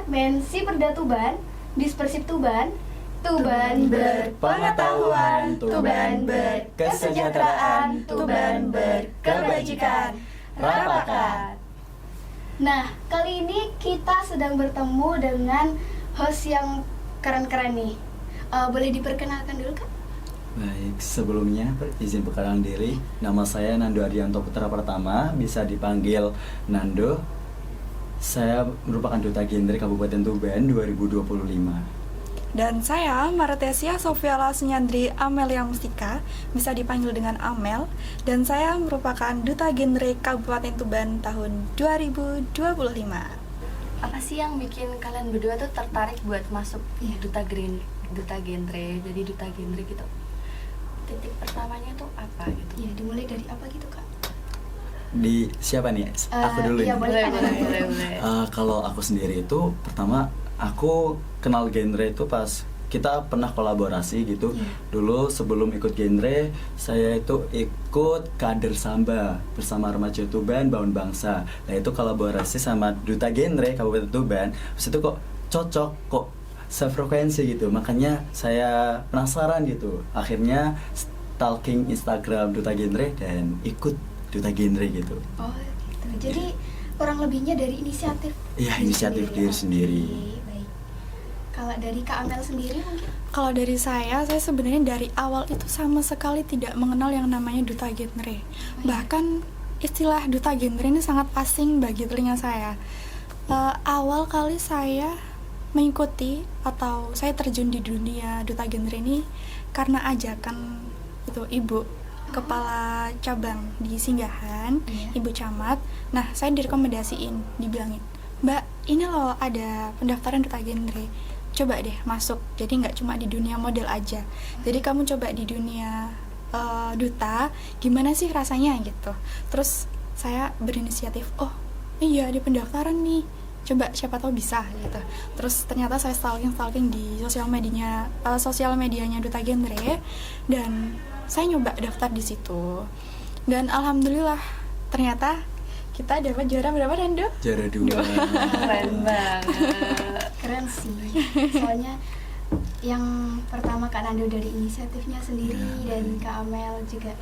segmen Si Perda Tuban, Dispersif Tuban, Tuban berpengetahuan, Tuban berkesejahteraan, Tuban berkebajikan. Rapakan. Nah, kali ini kita sedang bertemu dengan host yang keren-keren nih. Boleh diperkenalkan dulu, Kak? Baik, sebelumnya izin perkenalan diri. Nama saya Nando Arianto Putra Pertama, bisa dipanggil Nando. Saya merupakan Duta Genre Kabupaten Tuban 2025. Dan saya Martesia Sofiala Sunyandri Amelia Mustika, bisa dipanggil dengan Amel. Dan saya merupakan Duta Genre Kabupaten Tuban tahun 2025. Apa sih yang bikin kalian berdua tuh tertarik buat masuk duta genre, jadi duta genre gitu? Titik pertamanya tuh apa gitu? Iya, dimulai dari apa gitu, Kak? Di siapa nih? Aku dulu iya, nih. boleh. Kalau aku sendiri itu pertama aku kenal genre itu pas kita pernah kolaborasi gitu. Dulu sebelum ikut genre, saya itu ikut kader Samba bersama Remaja Tuban Bangun Bangsa. Nah itu kolaborasi sama Duta Genre Kabupaten Tuban. Terus itu kok cocok, kok sefrekuensi gitu. Makanya saya penasaran gitu. Akhirnya stalking Instagram Duta Genre dan ikut Duta Genre gitu. Oh gitu. Jadi kurang lebihnya dari inisiatif. Iya, inisiatif diri sendiri. Oke, baik. Kalau dari Kak Amel sendiri mungkin? Kalau dari saya sebenarnya dari awal itu sama sekali tidak mengenal yang namanya duta genre. Bahkan istilah duta genre ini sangat asing bagi telinga saya. Awal kali saya mengikuti atau saya terjun di dunia duta genre ini karena ajakan itu ibu kepala cabang di Singgahan, Ibu Camat. Nah, saya direkomendasiin, dibilangin, "Mbak, ini loh ada pendaftaran duta genre. Coba deh masuk. Jadi nggak cuma di dunia model aja. Jadi kamu coba di dunia duta, gimana sih rasanya gitu." Terus saya berinisiatif, "Oh, iya ada pendaftaran nih. Coba siapa tahu bisa gitu." Terus ternyata saya stalking di sosial medianya duta genre dan saya nyoba daftar di situ. Dan alhamdulillah ternyata kita dapat juara berapa, Nando? Juara 2. Keren banget. Keren sih. Soalnya yang pertama Kak Nando dari inisiatifnya sendiri dan Kak Amel juga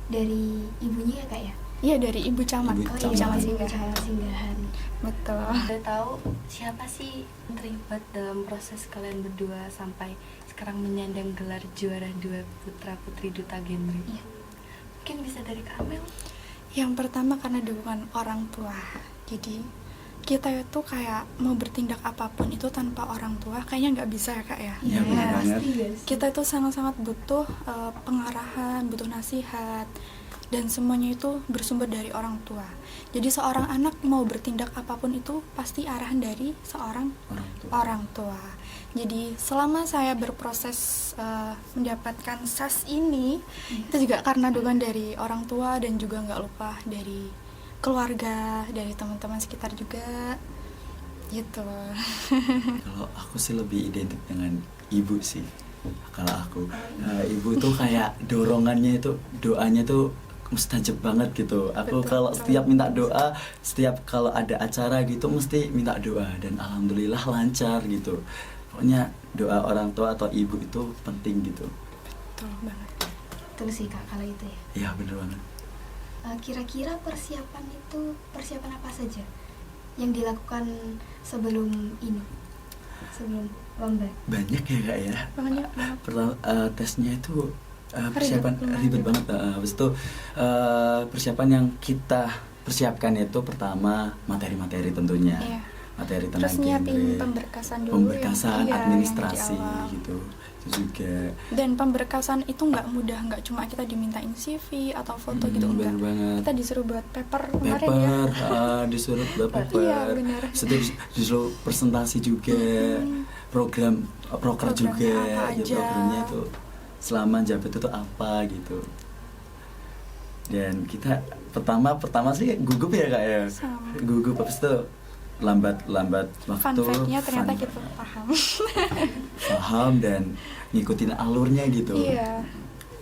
dari ibunya ya, Kak ya? Iya, dari Ibu Camat. Ibu Oh iya, Camat. Ibu Camat Singgahan. Betul. Udah tahu siapa sih yang terlibat dalam proses kalian berdua sampai sekarang menyandang gelar juara 2 putra putri duta genre? Iya. Mungkin bisa dari Kak Amel. Yang pertama karena dukungan orang tua. Jadi kita itu kayak mau bertindak apapun itu tanpa orang tua kayaknya nggak bisa ya, Kak ya. Iya, benar banget. Kita itu sangat-sangat butuh pengarahan, butuh nasihat, dan semuanya itu bersumber dari orang tua. Jadi seorang anak mau bertindak apapun itu pasti arahan dari seorang orang tua. Jadi selama saya berproses mendapatkan SAS ini, itu juga karena dukungan dari orang tua dan juga nggak lupa dari keluarga, dari teman-teman sekitar juga, gitu. Kalau aku sih lebih identik dengan ibu sih. Kalau aku, ibu tuh kayak dorongannya itu, doanya tuh mustajab banget gitu. Aku kalau setiap minta doa, setiap kalau ada acara gitu mesti minta doa dan alhamdulillah lancar gitu. Pokoknya doa orang tua atau ibu itu penting gitu. Betul banget. Betul sih, Kak, kalau itu ya. Iya, bener banget. Kira-kira persiapan apa saja yang dilakukan sebelum ini? Sebelum lomba? Banyak ya, Kak ya. Banyak. Pertama tesnya itu persiapan ribet banget. Habis itu persiapan yang kita persiapkan itu pertama materi-materi tentunya. Iya. Materi tentang Terus nyiapin genre, pemberkasan dulu. pemberkasan, yang administrasi di awal. gitu. Itu juga Dan pemberkasan itu nggak mudah, nggak cuma kita dimintain CV atau foto gitu, enggak. bener banget. Kita disuruh buat paper kemarin ya. Paper, disuruh buat paper. Iya, bener. Disuruh presentasi juga, program proker Programnya juga, apa ya, aja. programnya tuh selama jabat itu apa gitu. Dan kita pertama sih gugup ya, Kak ya. Sama. Gugup, habis itu lambat waktu. Fun fact-nya ternyata kita paham. Paham dan ngikutin alurnya gitu. Iya.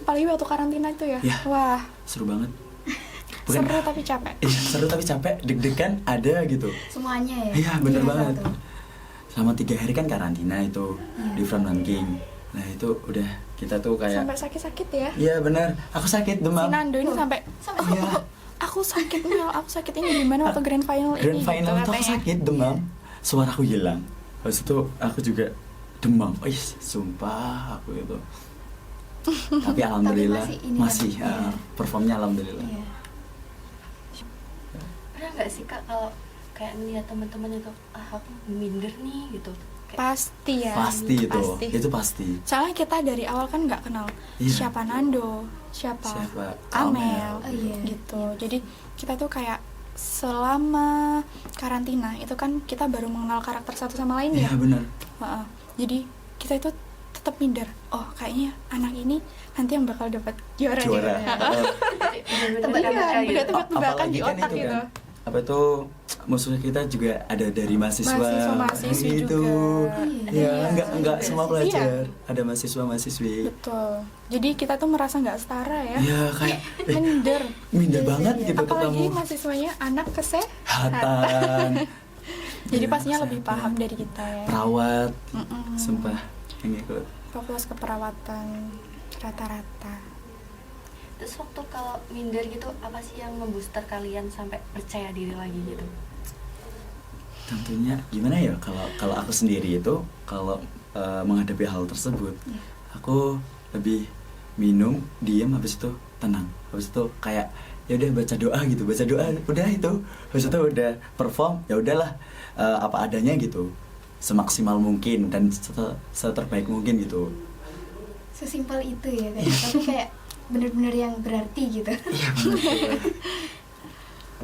Apalagi waktu karantina itu ya. Ya. Wah, Seru banget. seru tapi capek. Iya, seru tapi capek, deg-degan ada gitu. Semuanya ya? Iya, bener banget. Satu. selama 3 hari kan karantina itu di front ranking. Nah itu udah kita tuh kayak Sampai sakit-sakit ya. iya benar, aku sakit Si demam. Nando ini sampai Iya. aku sakit Mel, aku sakit ini gimana waktu grand final Grand ini final gitu tuh aku katanya. sakit demam, suaraku hilang. Habis itu aku juga demam. Sumpah aku itu. Tapi alhamdulillah masih ini masih kan? Iya. performnya alhamdulillah. Iya. Pernah nggak sih Kak kalau kayak ngeliat teman-teman itu aku minder nih gitu? Kayak, Pasti ya. Pasti itu, Pasti. itu pasti. Soalnya kita dari awal kan nggak kenal Iya. siapa Nando, siapa Amel. Amel, Oh, iya. gitu. Jadi kita tuh kayak selama karantina itu kan kita baru mengenal karakter satu sama lain Iya ya. benar. Heeh. Jadi kita itu tetap minder. Oh kayaknya anak ini nanti yang bakal dapat juara. Juara. nih. bener-bener Iya, kayak gitu. udah tebak-tebakan Apalagi di kan otak itu gitu. kan, apa itu musuhnya kita juga ada dari mahasiswa. Mahasiswa-mahasiswi gitu. juga. Iya, Iya. enggak semua Iya. pelajar. Ada mahasiswa-mahasiswi. Betul. Jadi kita tuh merasa nggak setara ya. Iya, kayak Minder. minder banget gitu Apalagi ketemu mahasiswanya anak kesehatan. hatan. Jadi Iya, pastinya lebih kesehatan. paham dari kita ya. Perawat, Mm-mm. sumpah yang ikut. Fokus ke perawatan rata-rata. Terus waktu kalau minder gitu apa sih yang ngebooster kalian sampai percaya diri lagi gitu? Tentunya gimana ya kalau aku sendiri itu kalau menghadapi hal tersebut, Iya. aku lebih minum, diam, habis itu tenang, habis itu kayak ya udah baca doa gitu, baca doa udah itu, habis itu udah perform ya udahlah apa adanya gitu, semaksimal mungkin dan seterbaik mungkin gitu. Sesimpel itu ya kayak. Tapi kayak bener-bener yang berarti gitu. Iya benar.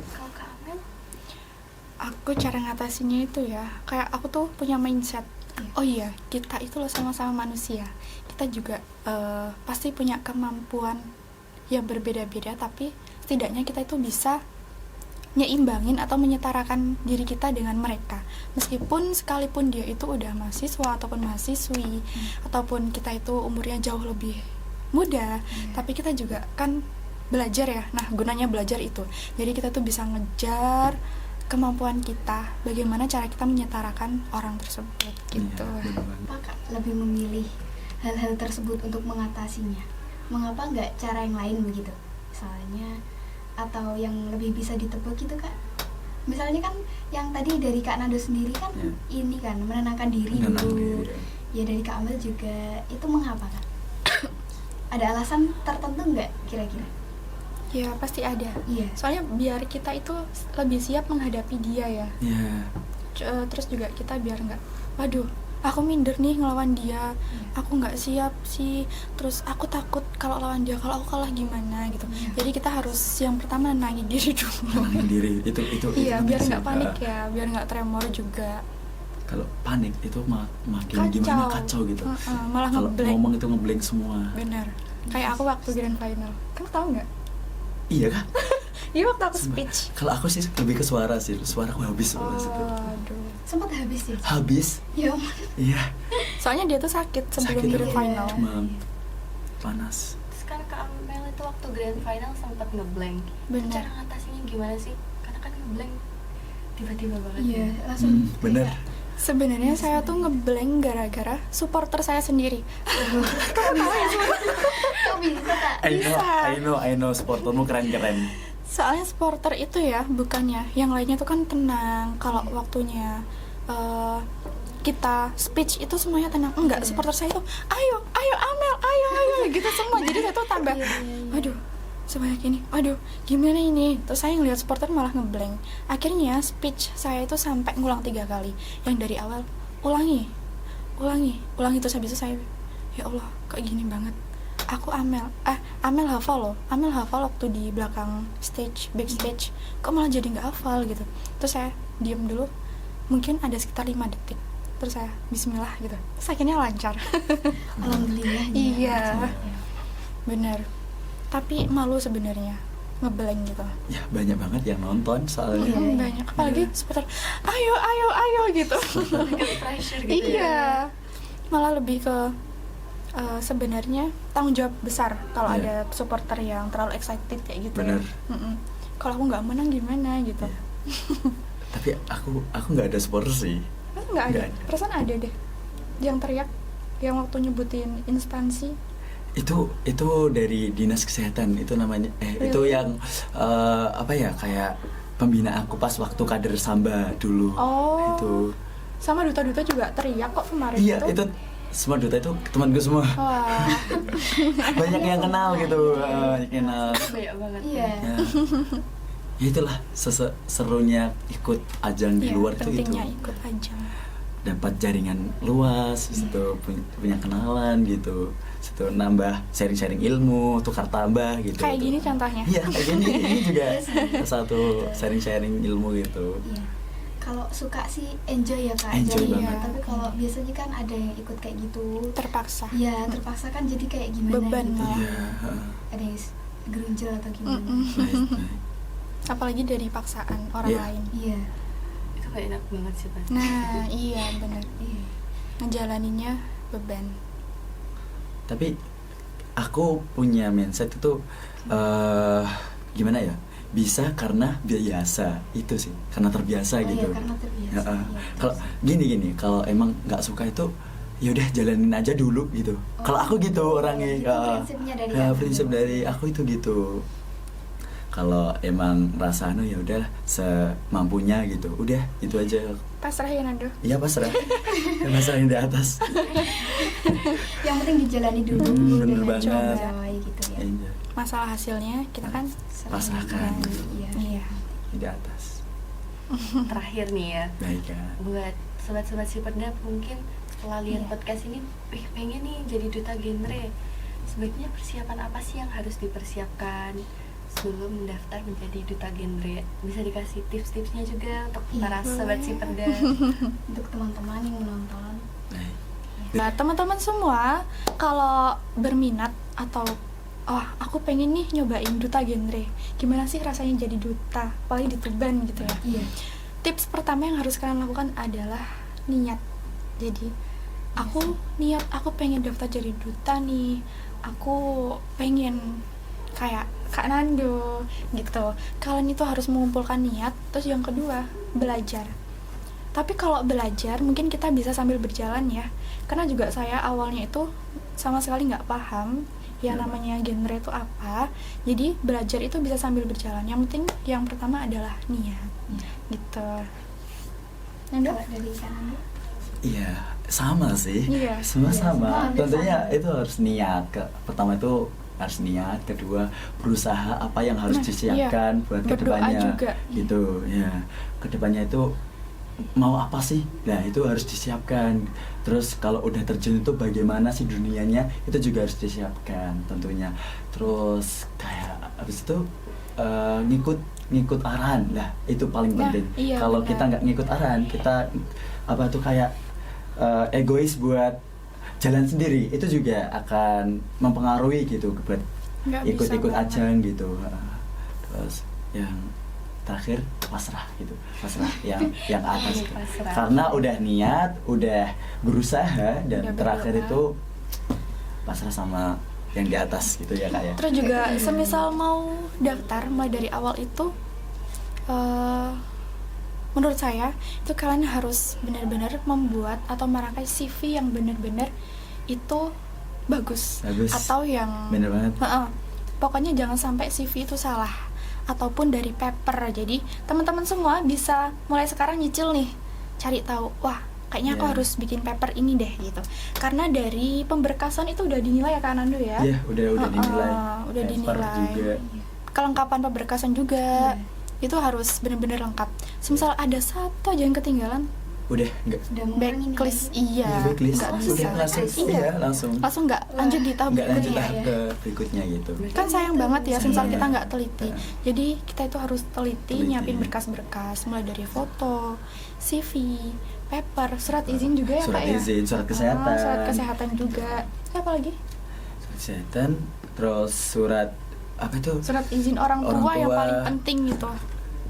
Kalau Kak Amel? Aku cara ngatasinnya itu ya, kayak aku tuh punya mindset. Iya. Oh iya, kita itu loh sama-sama manusia. Kita juga pasti punya kemampuan yang berbeda-beda, tapi setidaknya kita itu bisa nyeimbangin atau menyetarakan diri kita dengan mereka. Meskipun sekalipun dia itu udah mahasiswa ataupun mahasiswi, ataupun kita itu umurnya jauh lebih muda, tapi kita juga kan belajar ya. Nah, gunanya belajar itu. Jadi kita tuh bisa ngejar kemampuan kita, bagaimana cara kita menyetarakan orang tersebut gitu. Iya, benar banget. Apa Kak lebih memilih hal-hal tersebut untuk mengatasinya? Mengapa nggak cara yang lain begitu? Misalnya atau yang lebih bisa ditebak gitu Kak? Misalnya kan yang tadi dari Kak Nando sendiri kan Ya. ini kan menenangkan diri Menenangkan dulu. diri. Ya dari Kak Amel juga itu mengapa Kak? Ada alasan tertentu nggak kira-kira? Ya pasti ada. Iya. Soalnya biar kita itu lebih siap menghadapi dia ya. Iya. Terus juga kita biar nggak, waduh, aku minder nih ngelawan dia, aku nggak siap sih. Terus aku takut kalau lawan dia, kalau aku kalah gimana gitu. Iya. Jadi kita harus yang pertama nenangin diri dulu. Tenangin diri itu Iya, biar penting nggak sih. panik ya, biar nggak tremor juga. Kalau panik itu makin gimana kacau gitu. Malah Kalau ngeblank. ngomong itu ngeblank semua. Bener. Kayak aku waktu grand final, kamu tahu nggak? Iya kah? Iya waktu aku speech. Kalau aku sih lebih ke suara sih, suara aku habis pas itu. Aduh. Sempat habis ya? Habis? Ya ampun. Iya. Soalnya dia tuh sakit sebelum Sakit grand aku. final. Demam. Panas. Terus kan Kak Amel itu waktu grand final sempat ngeblank. Bener. Cara ngatasinnya gimana sih? Karena kan ngeblank tiba-tiba banget. Iya, langsung Bener. kayak, Sebenarnya saya tuh ngeblank gara-gara supporter saya sendiri. kok bisa Kak? Bisa. I know, supportermu keren-keren. Soalnya supporter itu ya, bukannya yang lainnya tuh kan tenang. Kalau waktunya kita speech itu semuanya tenang. Enggak, supporter saya itu ayo Amel, gitu semua. Jadi saya tuh tambah, aduh, sebanyak ini, aduh, gimana ini? Terus saya ngeliat supporter malah ngeblank. Akhirnya speech saya itu sampai ngulang 3 kali. Yang dari awal ulangi terus habis itu saya, ya Allah, kok gini banget. Aku Amel hafal loh. Amel hafal waktu di belakang stage, backstage. Kok malah jadi nggak hafal gitu. Terus saya diam dulu. Mungkin ada sekitar 5 detik. Terus saya bismillah gitu. Terus akhirnya lancar. Alhamdulillah. Iya. Bener. Tapi malu sebenarnya ngeblank gitu. Ya banyak banget yang nonton soalnya. Iya. Banyak. Apalagi supporter ayo gitu. Agak pressure gitu ya. Iya. Malah lebih ke sebenarnya tanggung jawab besar kalau Iya. ada supporter yang terlalu excited kayak gitu. Bener. Ya. Kalau aku nggak menang gimana gitu. Iya. Tapi aku nggak ada supporter sih. Masa nggak ada? Nggak ada. Perasaan ada deh yang teriak yang waktu nyebutin instansi. Itu dari dinas kesehatan itu namanya itu Really? yang apa ya, kayak pembina aku pas waktu kader Samba dulu. Oh. Itu Sama duta-duta juga teriak kok kemarin iya, itu semua duta itu temanku semua. Wah. Banyak yang kenal gitu, banyak yang kenal. Banyak banget. Iya. Ya. Ya itulah serunya ikut ajang di Iya, luar itu pentingnya ikut ajang. dapat jaringan luas, situ punya kenalan gitu, situ nambah sharing ilmu, tukar tambah gitu. Kayak gini contohnya. Iya, kayak gini ini juga satu sharing ilmu gitu. Iya. Kalau suka sih enjoy ya Kak, Enjoy jadinya. banget. Tapi kalau biasanya kan ada yang ikut kayak gitu. Terpaksa. Iya, terpaksa kan jadi kayak gimana Beban gitu. malah. Iya. Ada yang gerunjel atau gimana. Mm-mm. Baik. Apalagi dari paksaan orang Iya. lain. Iya. Itu gak enak banget sih Pak. Nah, iya benar. Iya. Ngejalaninnya beban. Tapi aku punya mindset itu gimana ya? Bisa karena biasa itu sih, karena terbiasa Oh gitu. iya, karena terbiasa. Ya, Iya, kalau terus. gini, kalau emang nggak suka itu ya udah jalanin aja dulu gitu. Oh. Kalau aku gitu orangnya. Itu prinsipnya dari ya, Kakak prinsip dulu. dari aku itu gitu. Kalau emang rasanya ya udah semampunya gitu, udah itu aja. Pasrah ya Nando. Iya pasrah, pasrahin di atas. Yang penting dijalani dulu Bener dengan banget. enjoy gitu ya. Enjoy. Masalah hasilnya kita kan Pasrahkan. Iya. iya. Di atas. Terakhir nih ya, Baik ya. buat sobat-sobat si Perdap mungkin setelah lihat Iya. podcast ini pengen nih jadi duta genre, sebaiknya persiapan apa sih yang harus dipersiapkan sebelum mendaftar menjadi duta genre? Bisa dikasih tips-tipsnya juga untuk Iya, para sobat si Perdap. Untuk teman-teman yang menonton. Baik. Nah, teman-teman semua kalau berminat atau aku pengen nih nyobain duta genre. Gimana sih rasanya jadi duta? Apalagi di Tuban gitu ya. Iya. Tips pertama yang harus kalian lakukan adalah niat. Jadi, aku niat aku pengen daftar jadi duta nih. Aku pengen kayak Kak Nando gitu. Kalian itu harus mengumpulkan niat. Terus yang kedua, belajar. Tapi kalau belajar mungkin kita bisa sambil berjalan ya. Karena juga saya awalnya itu sama sekali nggak paham yang namanya genre itu apa. Jadi belajar itu bisa sambil berjalan. Yang penting yang pertama adalah niat. Gitu. Nando? Kalau dari kanan Iya, sama sih. Iya. Semua Iya, sama. semua hampir Tentunya sama. itu harus niat. Pertama itu harus niat, kedua berusaha apa yang harus Nah, disiapkan iya. buat Berdoa kedepannya. juga. Gitu, ya. Kedepannya itu mau apa sih? Nah, itu harus disiapkan. Terus kalau udah terjun itu bagaimana sih dunianya? Itu juga harus disiapkan tentunya. Terus kayak habis itu ngikut arahan. Lah, itu paling Nah, penting. iya, Kalau benar. kita nggak ngikut arahan, kita apa tuh kayak egois buat jalan sendiri, itu juga akan mempengaruhi gitu buat Nggak bisa ikut-ikut banget. ajang gitu. Terus yang terakhir pasrah gitu, pasrah yang atas gitu. Pasrah. Karena udah niat, udah berusaha, dan Udah terakhir berdoa. itu pasrah sama yang di atas gitu ya Kak ya. Terus juga semisal mau daftar mulai dari awal itu menurut saya itu kalian harus benar-benar membuat atau merangkai CV yang benar-benar itu bagus. Bagus. Atau yang Bener banget. pokoknya jangan sampai CV itu salah ataupun dari paper. Jadi teman-teman semua bisa mulai sekarang nyicil nih, cari tahu, wah kayaknya aku Iya. harus bikin paper ini deh gitu. Karena dari pemberkasan itu udah dinilai ya Kak Nando ya. Iya, udah dinilai. Udah Paper dinilai. juga. Kelengkapan pemberkasan juga Iya. itu harus benar-benar lengkap. Semisal ada satu aja yang ketinggalan, Udah enggak. udah mengurangi backlist nilai. iya, Backlist. nggak langsung bisa. Udah langsung. Iya. Iya, langsung. Nggak lanjut di tahap Nggak lanjut berikutnya. tahap ya. ke berikutnya gitu. Kan sayang banget ya semisal Sayang. kita nggak teliti. Nah. Jadi kita itu harus teliti, Teliti. nyiapin berkas-berkas mulai dari foto, CV, paper, surat izin juga ya Surat Kak ya. izin, surat kesehatan. Surat kesehatan juga. Apa lagi? Surat kesehatan, terus surat apa itu? Surat izin orang tua, Orang yang tua. paling penting gitu.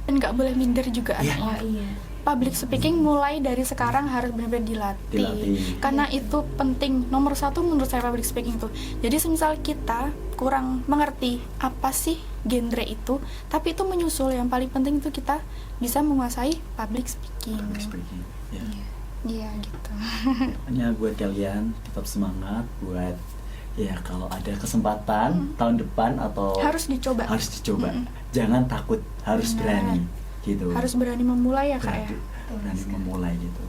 Dan nggak boleh minder juga Iya. anaknya. Oh iya. Public speaking mulai dari sekarang harus benar-benar dilatih. Dilatih. Karena itu penting. Nomor satu menurut saya public speaking itu. Jadi semisal kita kurang mengerti apa sih genre itu, tapi itu menyusul, yang paling penting itu kita bisa menguasai public speaking. Public speaking. Ya. Iya. Iya gitu. Hanya buat kalian tetap semangat, buat ya kalau ada kesempatan tahun depan atau Harus dicoba. harus dicoba. Mm-mm. Jangan takut, harus Benar. berani gitu. Harus berani memulai ya kak ya. berani memulai gitu.